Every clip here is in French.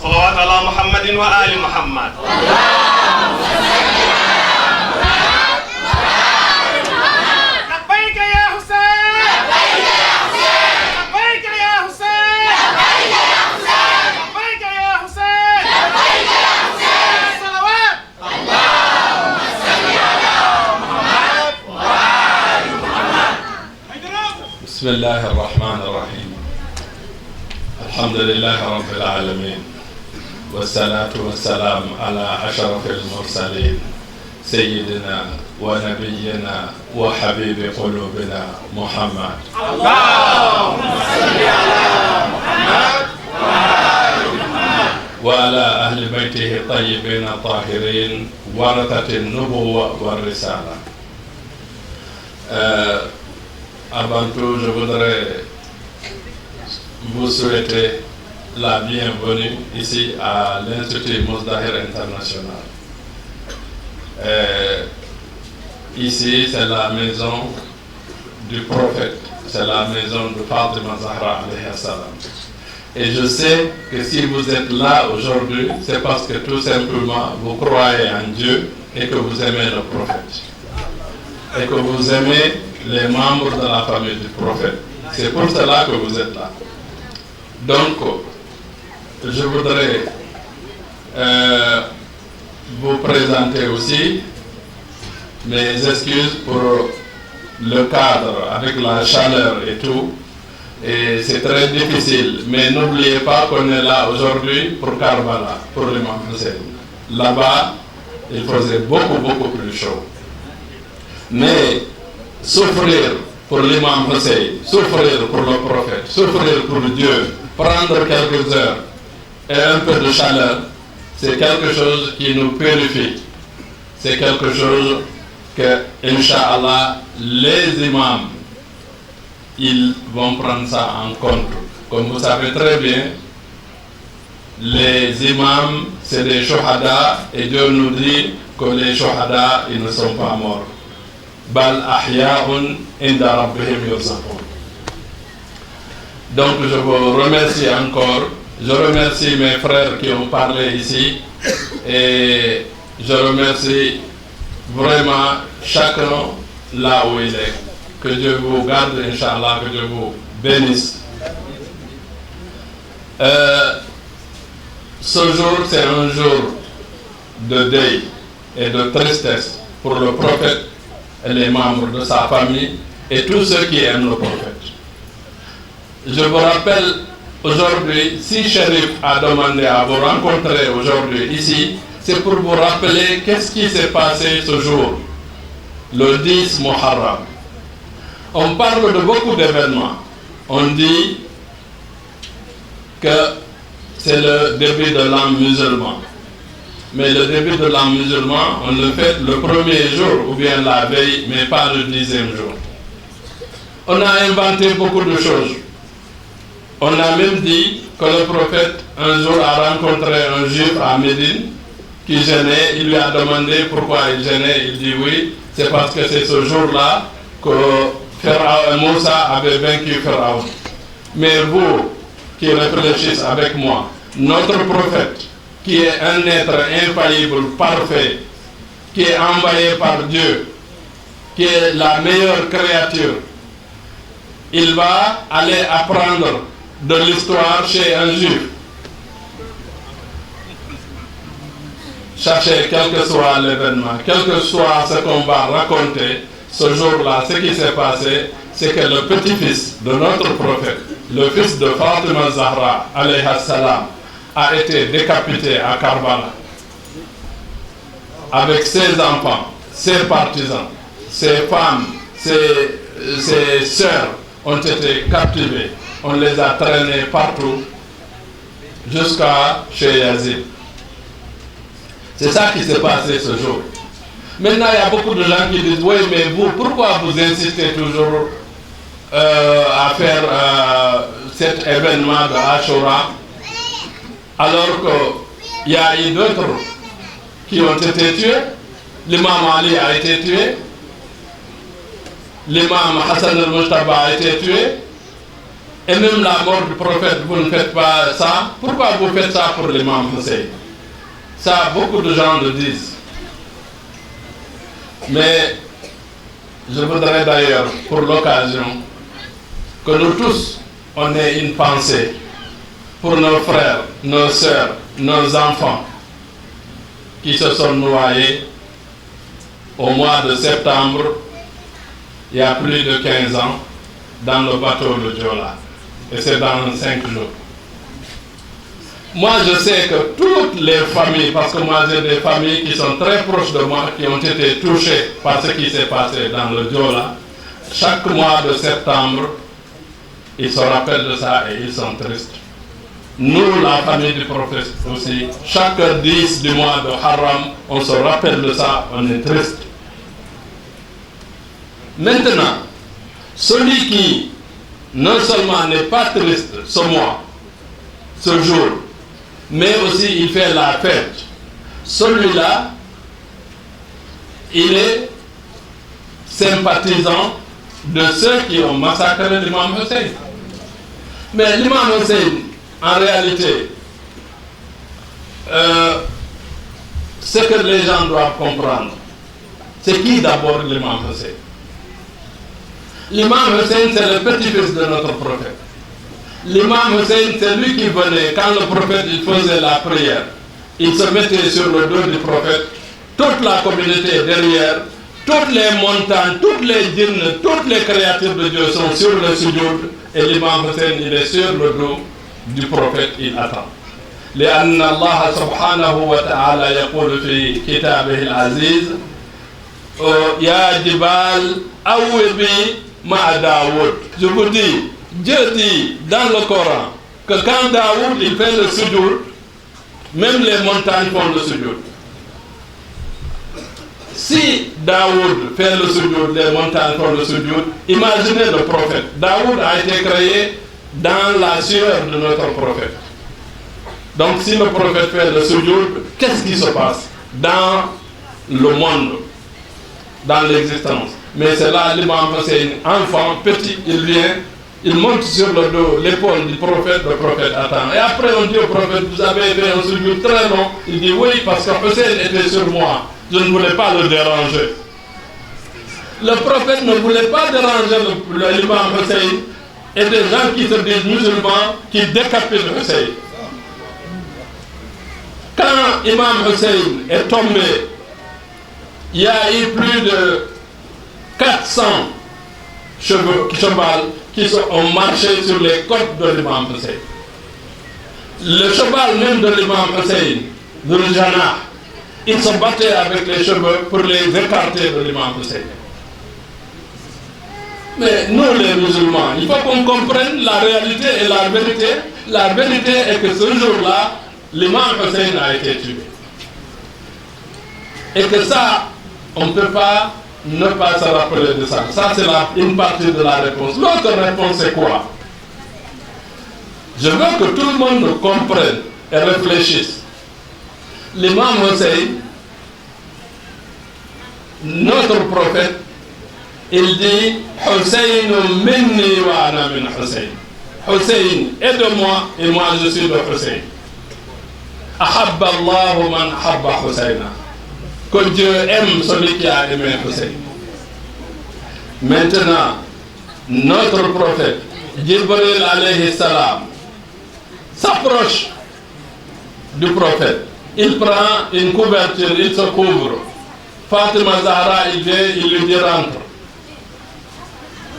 صلوات على محمد وآل محمد. لبيك يا حسين، لبيك يا حسين، لبيك يا حسين، لبيك يا حسين، لبيك يا حسين، لبيك يا حسين. صلوات اللهم صل على محمد وآل محمد. بسم الله الرحمن الرحيم. الحمد لله رب العالمين، والصلاة والسلام على أشرف المرسلين سيدنا ونبينا وحبيب قلوبنا محمد. اللهم صل على محمد وآل محمد وعلى أهل بيته الطيبين الطاهرين ورثة النبوة والرسالة. Avant tout, je voudrais vous souhaiter la bienvenue ici à l'Institut Mozdahir International. Ici, c'est la maison du prophète, c'est la maison de Fatima Zahra alayhi salam. Et je sais que si vous êtes là aujourd'hui, c'est parce que tout simplement vous croyez en Dieu et que vous aimez le prophète. Et que vous aimez les membres de la famille du prophète. C'est pour cela que vous êtes là. Donc, je voudrais vous présenter aussi mes excuses pour le cadre avec la chaleur et tout. Et c'est très difficile. Mais n'oubliez pas qu'on est là aujourd'hui pour Karbala, pour l'imam Hussein. Là-bas, il faisait beaucoup plus chaud. Mais souffrir pour l'imam Hussein, souffrir pour le prophète, souffrir pour Dieu, prendre quelques heures et un peu de chaleur, c'est quelque chose qui nous purifie. C'est quelque chose que, Inch'Allah, les imams, ils vont prendre ça en compte. Comme vous savez très bien, les imams, c'est des shuhada, et Dieu nous dit que les shuhada, ils ne sont pas morts. Bal ahya'un inda rabbihim yurzaqun. Donc je vous remercie encore. Je remercie mes frères qui ont parlé ici et je remercie vraiment chacun là où il est. Que Dieu vous garde, Inch'Allah, que Dieu vous bénisse. Ce jour, c'est un jour de deuil et de tristesse pour le prophète et les membres de sa famille et tous ceux qui aiment le prophète. Je vous rappelle aujourd'hui, si Chérif a demandé à vous rencontrer aujourd'hui ici, c'est pour vous rappeler qu'est-ce qui s'est passé ce jour, le 10 Muharram. On parle de beaucoup d'événements. On dit que c'est le début de l'an musulman. Mais le début de l'an musulman, on le fait le premier jour ou bien la veille, mais pas le 10e jour. On a inventé beaucoup de choses. On a même dit que le prophète un jour a rencontré un juif à Médine qui gênait. Il lui a demandé pourquoi il gênait. Il dit oui, c'est parce que c'est ce jour-là que Moussa avait vaincu Pharaon. Mais vous qui réfléchissez avec moi, notre prophète, qui est un être infaillible, parfait, qui est envoyé par Dieu, qui est la meilleure créature, il va aller apprendre de l'histoire chez un juif. Cherchez quel que soit l'événement, quel que soit ce qu'on va raconter, ce jour-là, ce qui s'est passé, c'est que le petit-fils de notre prophète, le fils de Fatima Zahra, alayhi salam, a été décapité à Karbala avec ses enfants, ses partisans, ses femmes, ses sœurs ont été captivées. On les a traînés partout jusqu'à chez Yazid. C'est ça qui s'est passé ce jour. Maintenant, il y a beaucoup de gens qui disent, oui, mais vous, pourquoi vous insistez toujours à faire cet événement de Ashura alors qu'il y a eu d'autres qui ont été tués? L'imam Ali a été tué, l'imam Hassan al-Mujtaba a été tué, et même la mort du prophète, vous ne faites pas ça. Pourquoi vous faites ça pour l'imam Hussein? Ça, beaucoup de gens le disent. Mais je voudrais d'ailleurs, pour l'occasion, que nous tous, on ait une pensée pour nos frères, nos sœurs, nos enfants qui se sont noyés au mois de septembre, il y a plus de 15 ans, dans le bateau de Joola. Et c'est dans 5 jours. Moi, je sais que toutes les familles, parce que moi j'ai des familles qui sont très proches de moi, qui ont été touchées par ce qui s'est passé dans le Joola, chaque mois de septembre, ils se rappellent de ça et ils sont tristes. Nous, la famille du prophète aussi, chaque 10 du mois de Haram, on se rappelle de ça, on est triste. Maintenant, celui qui non seulement n'est pas triste ce mois, ce jour, mais aussi il fait la fête, celui-là, il est sympathisant de ceux qui ont massacré l'imam Hussein. Mais l'imam Hussein, en réalité, ce que les gens doivent comprendre, c'est qui d'abord l'imam Hussein? L'imam Hussein, c'est le petit-fils de notre prophète. L'imam Hussein, c'est lui qui venait, quand le prophète il faisait la prière, il se mettait sur le dos du prophète, toute la communauté derrière, toutes les montagnes, toutes les djinns, toutes les créatures de Dieu sont sur le sujoud, et l'imam Hussein, il est sur le dos du prophète, il attend. لأن الله سبحانه وتعالى يقول في كتابه العزيز يا جبال أوبي مع داود. Je vous dis, Dieu dit dans le Coran que quand Daoud il fait le sujoud, même les montagnes font le sujoud. Si Daoud fait le sujoud, les montagnes font le sujoud, imaginez le prophète. Daoud a été créé dans la sueur de notre prophète. Donc si le prophète fait le sujoud, qu'est-ce qui se passe dans le monde, dans l'existence? Mais c'est là l'imam Hussein, enfant, petit, il vient, il monte sur le dos, l'épaule du prophète, le prophète attend. Et après on dit au prophète, vous avez fait un sujoud très long. Il dit oui, parce que Hussein était sur moi, je ne voulais pas le déranger. Le prophète ne voulait pas déranger l'imam Hussein, et des gens qui se disent musulmans, qui décapitent Hussein. Quand Imam Hussein est tombé, il y a eu plus de 400 chevaux qui ont marché sur les côtes de l'imam Hussein. Le cheval même de l'imam Hussein, le Jannah, ils se battaient avec les chevaux pour les écarter de l'imam Hussein. Mais nous les musulmans, il faut qu'on comprenne la réalité et la vérité. La vérité est que ce jour-là, l'imam Hussein a été tué. Et que ça, on ne peut pas ne pas se rappeler de ça. Ça, c'est une partie de la réponse. L'autre réponse, c'est quoi? Je veux que tout le monde comprenne et réfléchisse. L'imam Hussein, notre prophète, il dit Hussein minni wa ana min Hussein. Hussein est de moi et moi je suis de Hussein. Ahabba Allahu man habba Husseina. Que Dieu aime celui qui a aimé Hussein. Maintenant, notre prophète, Jibril alayhi salam, s'approche du prophète. Il prend une couverture, il se couvre. Fatima Zahra, il vient, il lui dit rentre.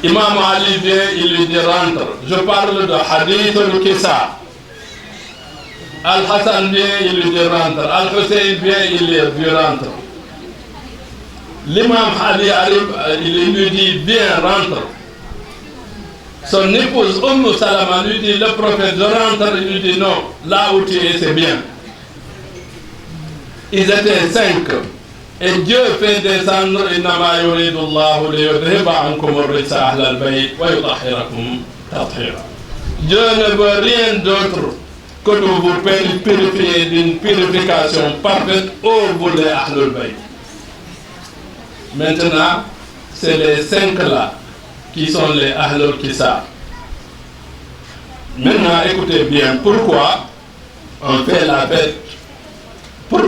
Imam Ali vient, il lui dit rentre. Je parle de Hadith al-Kisa. Al-Hassan vient, il lui dit rentre. Al-Hussein vient, il lui dit rentre. L'imam Ali arrive, il lui dit viens, rentre. Son épouse Salama lui dit le prophète je rentre, il lui dit non, là où tu es c'est bien. Ils étaient 5. Et Dieu fait descendre innama yuridu Allahu liyudhiba ankum ar-rijsa ahla al-bayt wa yutahhirakum tathira. Dieu ne veut rien d'autre que de vous purifier d'une purification parfaite au vous les ahlul bayt. Maintenant, c'est les 5 là qui sont les ahlul kisa. Maintenant, écoutez bien, pourquoi on fait la fête? Pour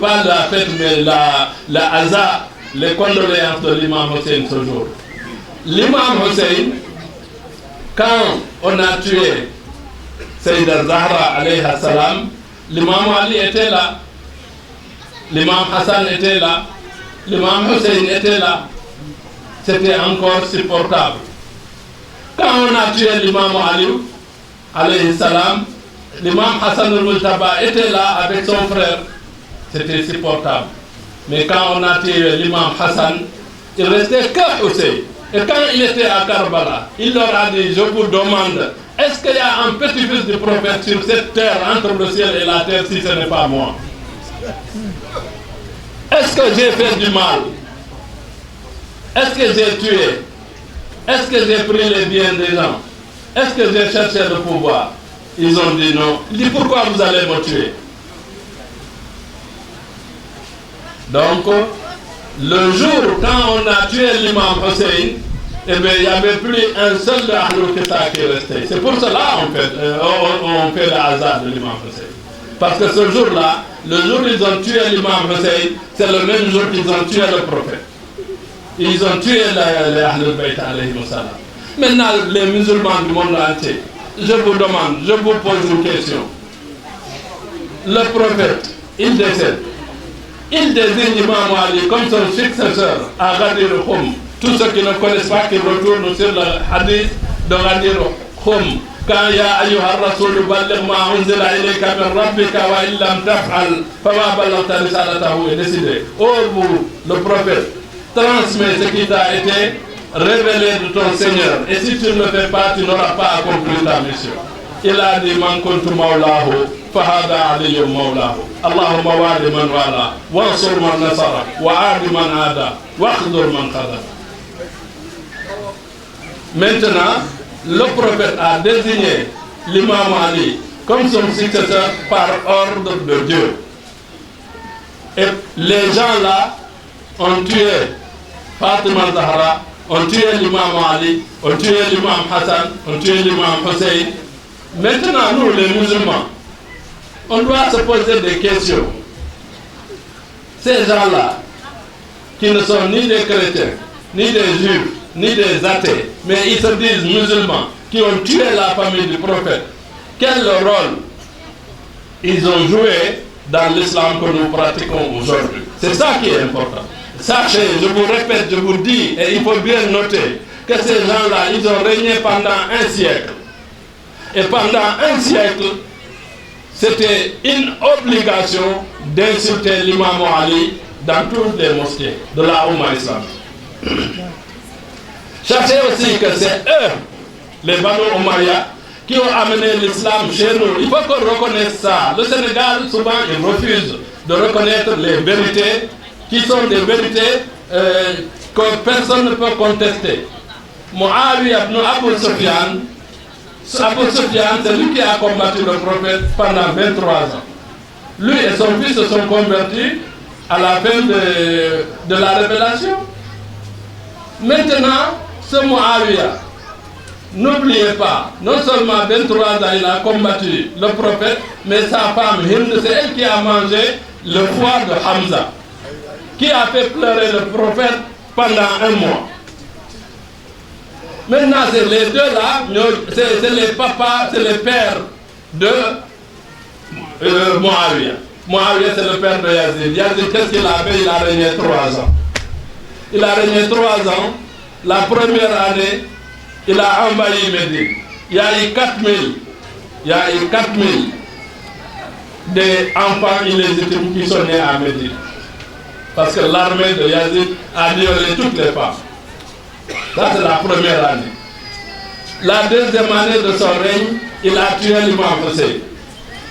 pas la fête, mais la hasard, les condoléances de l'imam Hussein ce jour. L'imam Hussein, quand on a tué Sayyida Zahra alayhi salam, l'imam Ali était là, l'imam Hassan était là, l'imam Hussein était là. C'était encore supportable. Quand on a tué l'imam Ali alayhi salam, l'imam Hassan al-Multaba était là avec son frère. C'était supportable. Mais quand on a tué l'imam Hassan, il restait que Hussein. Et quand il était à Karbala, il leur a dit, je vous demande, est-ce qu'il y a un petit-fils du prophète sur cette terre, entre le ciel et la terre, si ce n'est pas moi? Est-ce que j'ai fait du mal? Est-ce que j'ai tué? Est-ce que j'ai pris les biens des gens? Est-ce que j'ai cherché le pouvoir? Ils ont dit non. Il dit, pourquoi vous allez me tuer? Donc, le jour quand on a tué l'imam Hussein, eh bien, il n'y avait plus un seul de Ahlul Qita qui restait. C'est pour cela on fait le hasard de l'imam Hussein. Parce que ce jour-là, le jour où ils ont tué l'imam Hussein, c'est le même jour qu'ils ont tué le prophète. Ils ont tué les Ahlul Bayt alayhi salam. Maintenant, les musulmans du monde entier, je vous demande, je vous pose une question. Le prophète, il décède. Il désigne Imam Ali comme son successeur à Ghadir Khoum. Tous ceux qui ne connaissent pas, qui retournent sur le hadith de Ghadir Khoum. Quand ya ayyuha ar-rasul balligh ma unzila ilayka min rabbika wa illam taf'al fama ballaghta risalatahu est décidé. Oh vous, le prophète, transmets ce qui t'a été révélé de ton Seigneur. Et si tu ne le fais pas, tu n'auras pas accompli ta mission. Il a dit man kuntu mawlahu fahada aliyu mawlahu. Allahumma wali man wala, wansur man nasara, wa adi man ada, wa khdur man khadar. Maintenant, le prophète a désigné l'imam Ali comme son successeur par ordre de Dieu. Et les gens là ont tué Fatima Zahra, ont tué l'imam Ali, ont tué l'imam Hassan, ont tué l'imam Hussein. Maintenant, nous les musulmans, on doit se poser des questions. Ces gens-là, qui ne sont ni des chrétiens, ni des juifs, ni des athées, mais ils se disent musulmans, qui ont tué la famille du prophète, quel rôle ils ont joué dans l'islam que nous pratiquons aujourd'hui? C'est ça qui est important. Sachez, je vous répète, je vous dis, et il faut bien noter, que ces gens-là, ils ont régné pendant un siècle. Et pendant un siècle, c'était une obligation d'insulter l'imam Ali dans toutes les mosquées de la Oumma islamique. Sachez aussi que c'est eux, les Banu Umayya, qui ont amené l'islam chez nous. Il faut qu'on reconnaisse ça. Le Sénégal, souvent, il refuse de reconnaître les vérités qui sont des vérités que personne ne peut contester. Muawiya ibn Abu Sufyan, c'est lui qui a combattu le prophète pendant 23 ans. Lui et son fils se sont convertis à la fin de la révélation. Maintenant, ce Muawiya, n'oubliez pas, non seulement 23 ans il a combattu le prophète, mais sa femme Hind, c'est elle qui a mangé le foie de Hamza, qui a fait pleurer le prophète pendant un mois. Maintenant, c'est les deux là, c'est les papas, c'est les pères de Muawiya. Muawiya, c'est le père de Yazid. Yazid, qu'est-ce qu'il a fait? Il a régné 3 ans. Il a régné 3 ans. La première année, il a envahi Médine. Il y a eu 4000 des enfants illégitimes qui sont nés à Médine. Parce que l'armée de Yazid a violé toutes les femmes. Ça, c'est la première année. La deuxième année de son règne, il a tué l'imam Hussein.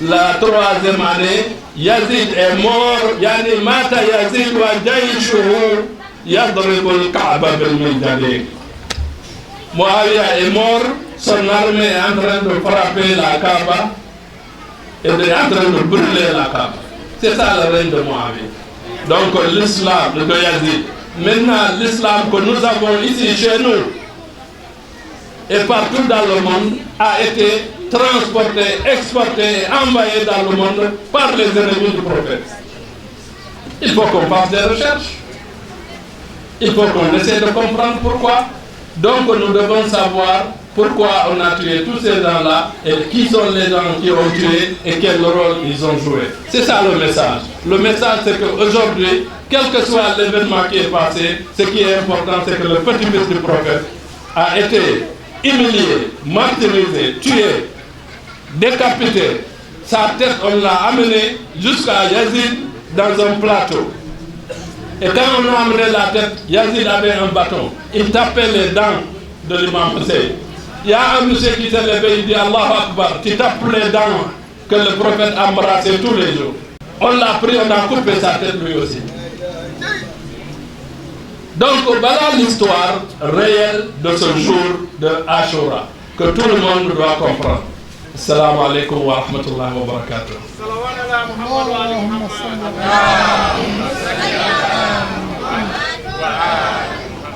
La troisième année, Yazid est mort. Yani mata Yazid wa jayshuhu yadribul Kaaba bil Mijdadi. Muawiya est mort, son armée est en train de frapper la Kaaba et est en train de brûler la Kaaba. C'est ça le règne de Muawiya. Donc l'islam de Yazid. Maintenant, l'islam que nous avons ici chez nous et partout dans le monde a été transportés, exportés et envoyés dans le monde par les ennemis du prophète. Il faut qu'on fasse des recherches. Il faut qu'on essaie de comprendre pourquoi. Donc nous devons savoir pourquoi on a tué tous ces gens-là et qui sont les gens qui ont tué et quel rôle ils ont joué. C'est ça le message. Le message, c'est qu'aujourd'hui, quel que soit l'événement qui est passé, ce qui est important, c'est que le petit-fils du prophète a été humilié, martyrisé, tué, décapité. Sa tête, on l'a amené jusqu'à Yazid dans un plateau. Et quand on a amené la tête, Yazid avait un bâton. Il tapait les dents de l'imam Hussein. Il y a un monsieur qui s'est levé, il dit Allahu Akbar, tu tapes les dents que le prophète embrassait tous les jours. On l'a pris, on a coupé sa tête lui aussi. Donc voilà l'histoire réelle de ce jour de Ashura, que tout le monde doit comprendre. Assalamu alaikum wa rahmatullahi wa barakatuh.